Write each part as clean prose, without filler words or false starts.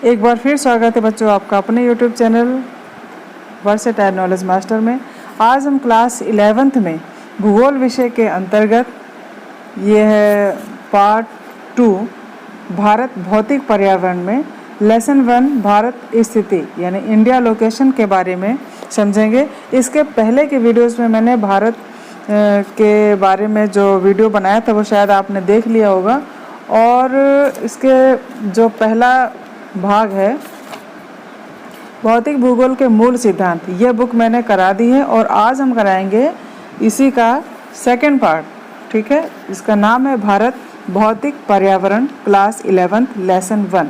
एक बार फिर स्वागत है बच्चों आपका अपने YouTube channel versatile knowledge master में। आज हम क्लास 11th में भूगोल विषय के अंतर्गत ये है पार्ट 2 भारत भौतिक पर्यावरण में लेसन 1 भारत स्थिति यानी इंडिया लोकेशन के बारे में समझेंगे। इसके पहले के वीडियोस में मैंने भारत के बारे में जो वीडियो बनाया था वो शायद आपने देख लिया होगा, और इसके जो पहला भाग है भौतिक भूगोल के मूल सिद्धांत, ये बुक मैंने करा दी है और आज हम कराएंगे इसी का सेकंड पार्ट। ठीक है, इसका नाम है भारत भौतिक पर्यावरण क्लास 11th लेसन 1।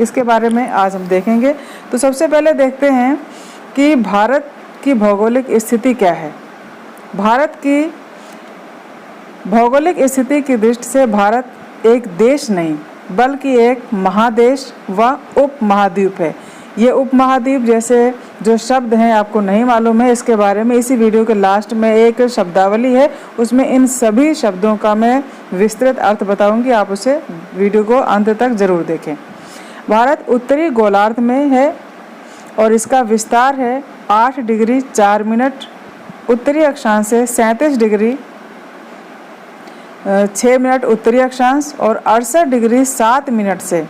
इसके बारे में आज हम देखेंगे। तो सबसे पहले देखते हैं कि भारत की भौगोलिक स्थिति क्या है। भारत की भौगोलिक स्थिति की दृष्टि से भारत एक देश नहीं बल्कि एक महादेश व उप महाद्वीप है। ये उप महाद्वीप जैसे जो शब्द हैं आपको नहीं मालूम है, इसके बारे में इसी वीडियो के लास्ट में एक शब्दावली है, उसमें इन सभी शब्दों का मैं विस्तृत अर्थ बताऊंगी। आप उसे वीडियो को अंत तक जरूर देखें। भारत उत्तरी गोलार्ध में है और इसका विस्तार है 8 डिग्री 4 मिनट उत्तरी अक्षांश से 37 डिग्री 6 मिनट उत्तरी अक्षांश और 68 डिग्री 7 मिनट से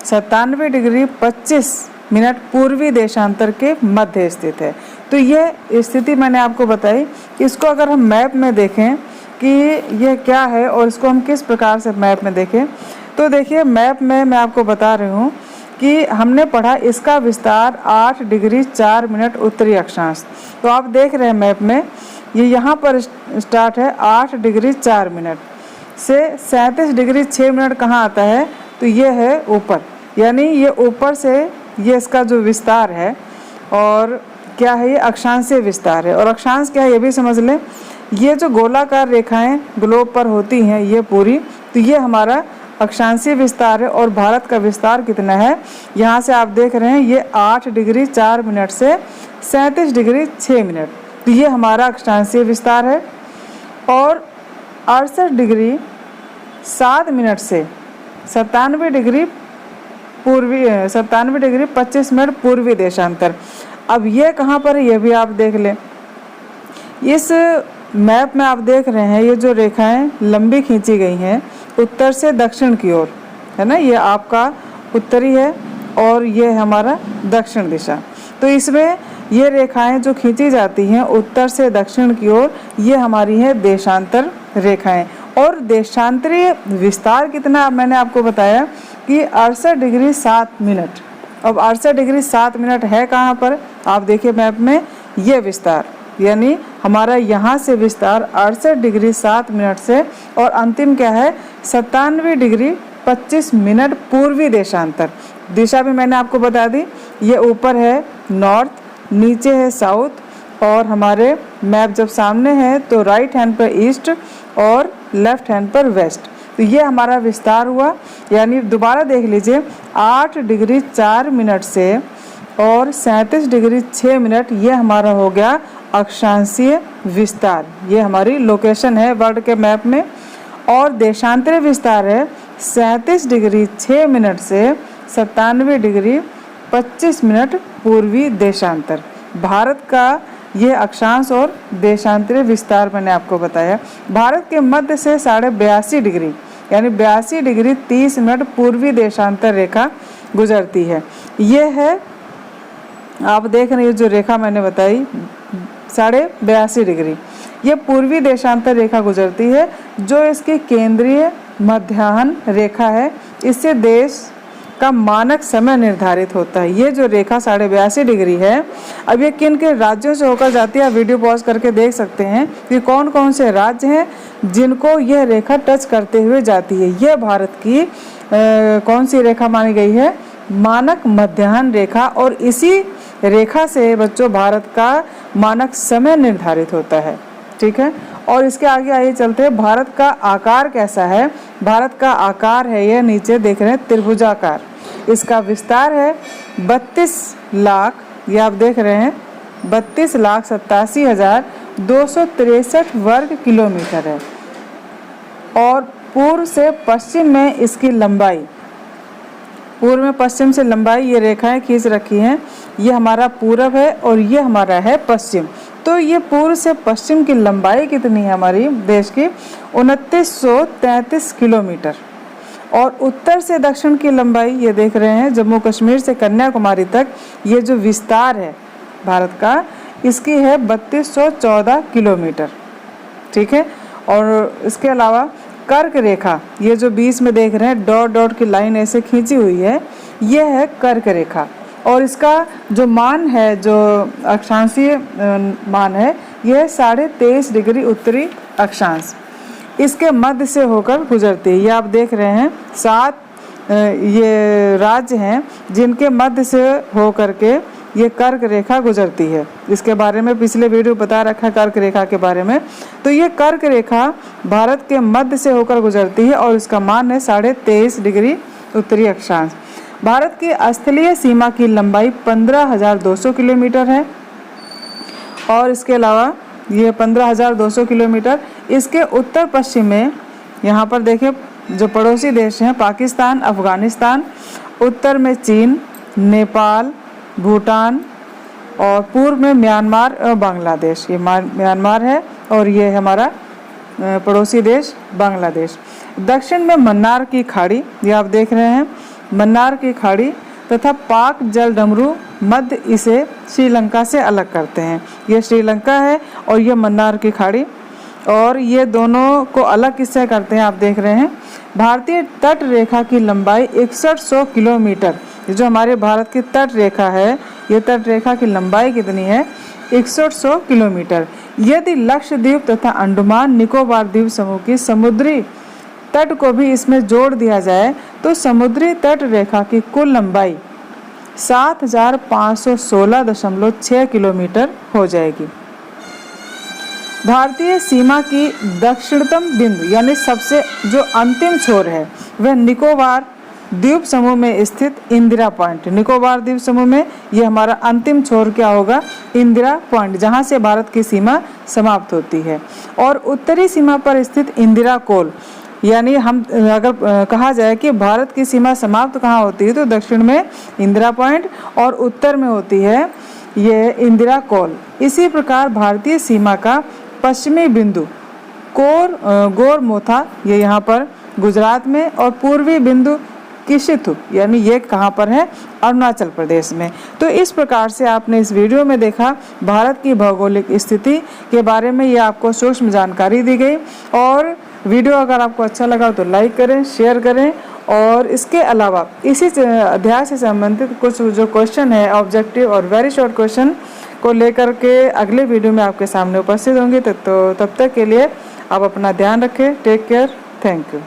97 डिग्री 25 मिनट पूर्वी देशांतर के मध्य स्थित है। तो यह स्थिति मैंने आपको बताई। इसको अगर हम मैप में देखें कि यह क्या है और इसको हम किस प्रकार से मैप में देखें, तो देखिए मैप में मैं आपको बता रही हूँ कि हमने पढ़ा इसका विस्तार 8 डिग्री 4 मिनट उत्तरी अक्षांश। तो आप देख रहे हैं मैप में ये यहाँ पर स्टार्ट है 8 डिग्री 4 मिनट से 37 डिग्री 6 मिनट कहाँ आता है, तो ये है ऊपर, यानी ये ऊपर से ये इसका जो विस्तार है और क्या है, ये अक्षांशीय विस्तार है। और अक्षांश क्या है ये भी समझ लें। ये जो गोलाकार रेखाएं ग्लोब पर होती हैं ये पूरी, तो ये हमारा अक्षांशीय विस्तार है। और भारत का विस्तार कितना है, यहाँ से आप देख रहे हैं ये 8 डिग्री 4 मिनट से 37 डिग्री 6 मिनट, तो ये हमारा अक्षांशीय विस्तार है। और 68 डिग्री 7 मिनट से 97 डिग्री 25 मिनट पूर्वी देशांतर। अब ये कहाँ पर है ये भी आप देख लें। इस मैप में आप देख रहे हैं ये जो रेखाएं लंबी खींची गई हैं उत्तर से दक्षिण की ओर, है ना, ये आपका उत्तरी है और ये हमारा दक्षिण दिशा। तो इसमें ये रेखाएं जो खींची जाती हैं उत्तर से दक्षिण की ओर, ये हमारी है देशांतर रेखाएं। और देशांतरीय विस्तार कितना मैंने आपको बताया कि 68 डिग्री 7 मिनट। अब 68 डिग्री 7 मिनट है कहाँ पर, आप देखिए मैप में ये विस्तार, यानी हमारा यहाँ से विस्तार 68 डिग्री 7 मिनट से, और अंतिम क्या है 97 डिग्री 25 मिनट पूर्वी देशांतर। दिशा भी मैंने आपको बता दी, ये ऊपर है नॉर्थ, नीचे है साउथ, और हमारे मैप जब सामने है तो राइट हैंड पर ईस्ट और लेफ्ट हैंड पर वेस्ट। तो ये हमारा विस्तार हुआ, यानी दोबारा देख लीजिए 8 डिग्री 4 मिनट से और 37 डिग्री 6 मिनट, ये हमारा हो गया अक्षांशीय विस्तार। ये हमारी लोकेशन है वर्ल्ड के मैप में। और देशांतरीय विस्तार है 37 डिग्री 6 मिनट से 97 डिग्री 25 मिनट पूर्वी देशांतर। भारत का ये अक्षांश और देशांतरीय विस्तार मैंने आपको बताया। भारत के मध्य से 82.5 डिग्री यानी 82 डिग्री 30 मिनट पूर्वी देशांतर रेखा गुजरती है। ये है, आप देख रहे हैं जो रेखा मैंने बताई 82.5 डिग्री, ये पूर्वी देशांतर रेखा गुजरती है जो इसकी केंद्रीय मध्याह्न रेखा है। इससे देश का मानक समय निर्धारित होता है। ये जो रेखा 82.5 डिग्री है, अब ये किन के राज्यों से होकर जाती है, आप वीडियो पॉज करके देख सकते हैं कि कौन कौन से राज्य हैं जिनको यह रेखा टच करते हुए जाती है। यह भारत की कौन सी रेखा मानी गई है, मानक मध्याह्न रेखा। और इसी रेखा से बच्चों भारत का मानक समय निर्धारित होता है। ठीक है, और इसके आगे आइए चलते हैं। भारत का आकार कैसा है, भारत का आकार है ये नीचे देख रहे हैं त्रिभुजाकार। इसका विस्तार है 32 लाख, ये आप देख रहे हैं 32,87,263 वर्ग किलोमीटर है। और पूर्व से पश्चिम में इसकी लंबाई पूर्व में पश्चिम से लंबाई ये रेखाएं खींच रखी हैं। ये हमारा पूरब है और ये हमारा है पश्चिम। तो ये पूर्व से पश्चिम की लंबाई कितनी है हमारी देश की? 2933 किलोमीटर। और उत्तर से दक्षिण की लंबाई ये देख रहे हैं, जम्मू कश्मीर से कन्याकुमारी तक ये जो विस्तार है भारत का, इसकी है 3214 किलोमीटर। ठीक है। और इसके अलावा कर्क रेखा, ये जो बीच में देख रहे हैं डॉट डॉट की लाइन ऐसे खींची हुई है, ये है कर्क रेखा। और इसका जो मान है, जो अक्षांशीय मान है, यह 23.5 डिग्री उत्तरी अक्षांश इसके मध्य से होकर गुजरती है। ये आप देख रहे हैं 7 ये राज्य हैं जिनके मध्य से होकर के ये कर्क रेखा गुजरती है। इसके बारे में पिछले वीडियो बता रखा है कर्क रेखा के बारे में। तो ये कर्क रेखा भारत के मध्य से होकर गुजरती है और इसका मान है 23.5 डिग्री उत्तरी अक्षांश। भारत की स्थलीय सीमा की लंबाई 15,200 किलोमीटर है। और इसके अलावा ये 15,200 किलोमीटर, इसके उत्तर पश्चिम में यहाँ पर देखिए जो पड़ोसी देश हैं पाकिस्तान, अफगानिस्तान, उत्तर में चीन, नेपाल, भूटान और पूर्व में म्यांमार और बांग्लादेश। ये म्यांमार है और ये हमारा पड़ोसी देश बांग्लादेश। दक्षिण में मन्नार की खाड़ी, ये आप देख रहे हैं मन्नार की खाड़ी तथा पाक जल डमरू मध्य इसे श्रीलंका से अलग करते हैं। ये श्रीलंका है और ये मन्नार की खाड़ी, और ये दोनों को अलग किससे करते हैं आप देख रहे हैं। भारतीय तट रेखा की लंबाई 6100 किलोमीटर। ये जो हमारे भारत की तट रेखा है, ये तट रेखा की लंबाई कितनी है? 6100 किलोमीटर। यदि लक्षद्वीप तथा अंडमान निकोबार द्वीप समूह की समुद्री तट को भी इसमें जोड़ दिया जाए तो समुद्री तट रेखा की कुल लंबाई 7516.6 किलोमीटर हो जाएगी। भारतीय सीमा की दक्षिणतम बिंदु यानी सबसे जो अंतिम छोर है वह निकोबार द्वीप समूह में स्थित इंदिरा पॉइंट। निकोबार द्वीप समूह में ये हमारा अंतिम छोर क्या होगा? इंदिरा पॉइंट, जहाँ से भारत की सीमा समाप्त होती है। और उत्तरी सीमा पर स्थित इंदिरा कोल, यानी हम अगर कहा जाए कि भारत की सीमा समाप्त कहाँ होती है तो दक्षिण में इंदिरा पॉइंट और उत्तर में होती है ये इंदिरा कोल। इसी प्रकार भारतीय सीमा का पश्चिमी बिंदु गोरमोथा, ये यहाँ पर गुजरात में, और पूर्वी बिंदु किशिथु, यानी ये कहाँ पर है? अरुणाचल प्रदेश में। तो इस प्रकार से आपने इस वीडियो में देखा भारत की भौगोलिक स्थिति के बारे में, ये आपको सूक्ष्म जानकारी दी गई। और वीडियो अगर आपको अच्छा लगा तो लाइक करें, शेयर करें। और इसके अलावा इसी अध्याय से संबंधित कुछ जो क्वेश्चन है ऑब्जेक्टिव और वेरी शॉर्ट क्वेश्चन को लेकर के अगले वीडियो में आपके सामने उपस्थित होंगे। तो तब तक के लिए आप अपना ध्यान रखें। Take care. Thank you.